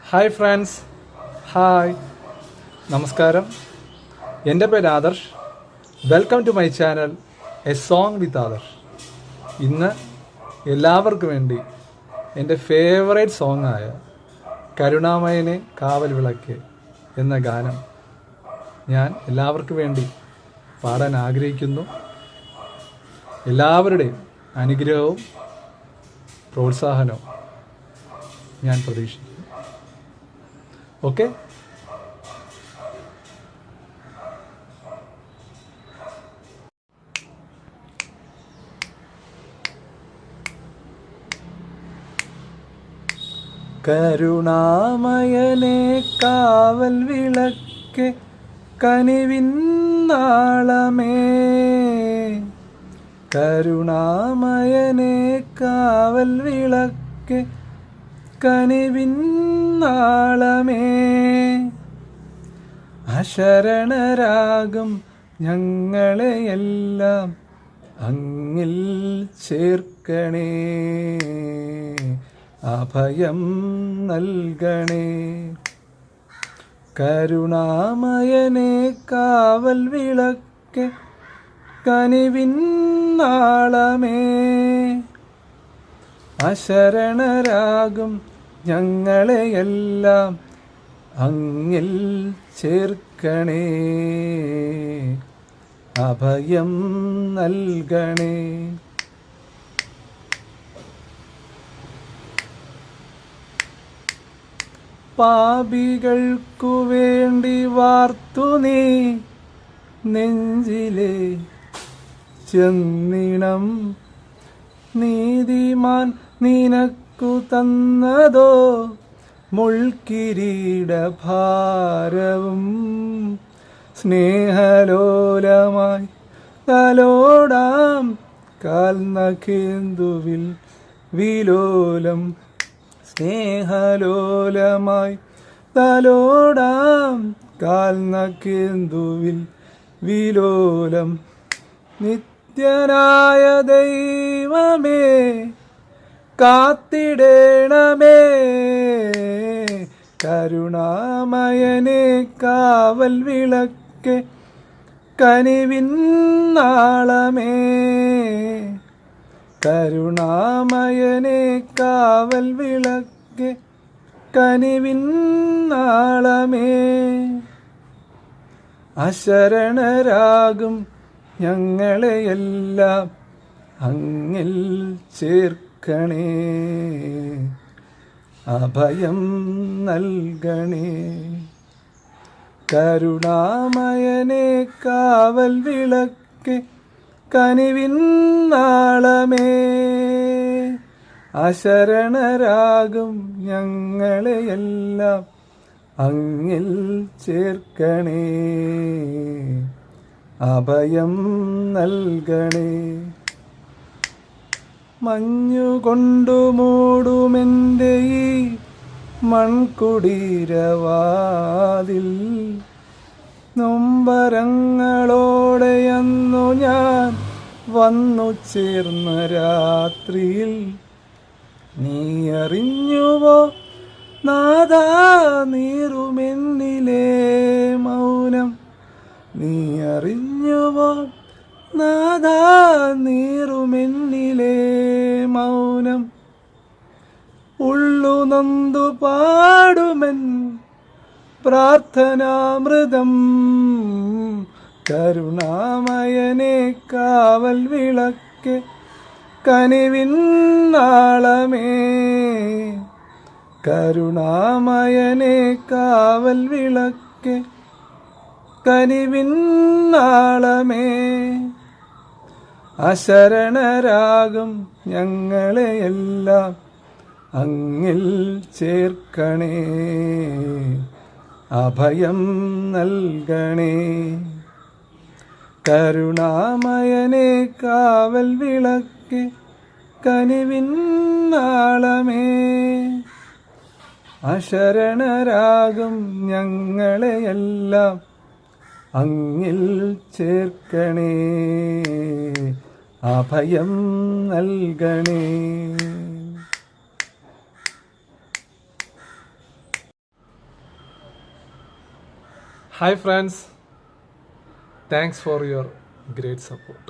Hi friends, hi, നമസ്കാരം. എൻ്റെ പേര് Adarsh. Welcome to my channel a song with Adarsh. ഇന്ന് എല്ലാവർക്കും വേണ്ടി എൻ്റെ ഫേവറേറ്റ് സോങ്ങായ കരുണാമയനെ കാവൽ വിളക്ക് എന്ന ഗാനം ഞാൻ എല്ലാവർക്കും വേണ്ടി പാടാൻ ആഗ്രഹിക്കുന്നു. എല്ലാവരുടെയും അനുഗ്രഹവും പ്രോത്സാഹനവും ഞാൻ പ്രതീക്ഷിക്കുന്നു. ഓക്കെ, കരുണാമയനെ കാവൽ വിളക്ക് കനിവിൻ നാളമേ, കരുണാമയനെ കാവൽ വിളക്ക് കനിവിൻ നാളമേ, അശരണരാകും ഞങ്ങളെയെല്ലാം അങ്ങിൽ ചേർക്കണേ, അഭയം നൽകണേ. കരുണാമയനെ കാവൽ വിളക്ക് കനിവിൻ നാളമേ, അശരണരാകും ഞങ്ങളെയെല്ലാം അങ്ങിൽ ചേർക്കണേ, അഭയം നൽകണേ. പാപികൾക്കു വേണ്ടി വാർത്തു നീ നെഞ്ചിലെ ചെന്നിണം, നീതിമാൻ നിനക്കു തന്നതോ മുൾക്കിരീടഭാരവും, സ്നേഹലോലമായി തലോടാം കാൽനഖേന്ദുവിൽ വിലോലം, സ്നേഹലോലമായി തലോടാം കാൽനഖേന്ദുവിൽ വിലോലം. നിത്യനായ ദൈവമേ കാത്തിടേണമേ, കരുണാമയനെ കാവൽ വിളക്ക് കനിവിൻ നാളമേ, കരുണാമയനെ കാവൽ വിളക്ക് കനിവിൻ നാളമേ, അശരണരാകും ഞങ്ങളെയെല്ലാം അങ്ങിൽ ചേർക്കണേ, അഭയം നൽകണേ. കരുണാമയനെ കാവൽ വിളക്ക് കനിവിൻ നാളമേ, അശരണരാകും ഞങ്ങളെയെല്ലാം അങ്ങിൽ ചേർക്കണേ, അഭയം നൽകണേ. മഞ്ഞുകൊണ്ടു മൂടുമെൻ്റെ ഈ മൺകുടീരവാതിൽ, നൊമ്പരങ്ങളോടെയന്നു ഞാൻ വന്നു ചേർന്ന രാത്രിയിൽ, നീ അറിഞ്ഞുവോ നാഥാ നീറുമെന്നിലെ മൗനം, നീ അറിഞ്ഞുവോ നാഥാ നീറുമെന്നിലെ മൗനം, ഉള്ളു നൊന്തു പാടുമെൻ പ്രാർത്ഥനാമൃതം, കരുണാമയനെ കാവൽ വിളക്ക് കനിവിൻ നാളമേ, കരുണാമയനെ കാവൽ വിളക്ക് കനിവിൻ നാളമേ, അശരണരാകും ഞങ്ങളെയെല്ലാം അങ്ങിൽ ചേർക്കണേ, അഭയം നൽകണേ. കരുണാമയനെ കാവൽ വിളക്ക് കനിവിൻ നാളമേ, അശരണരാകും ഞങ്ങളെയെല്ലാം അങ്ങിൽ ചേർക്കണേ, അഭയം നൽകണേ. Hi friends, thanks for your great support.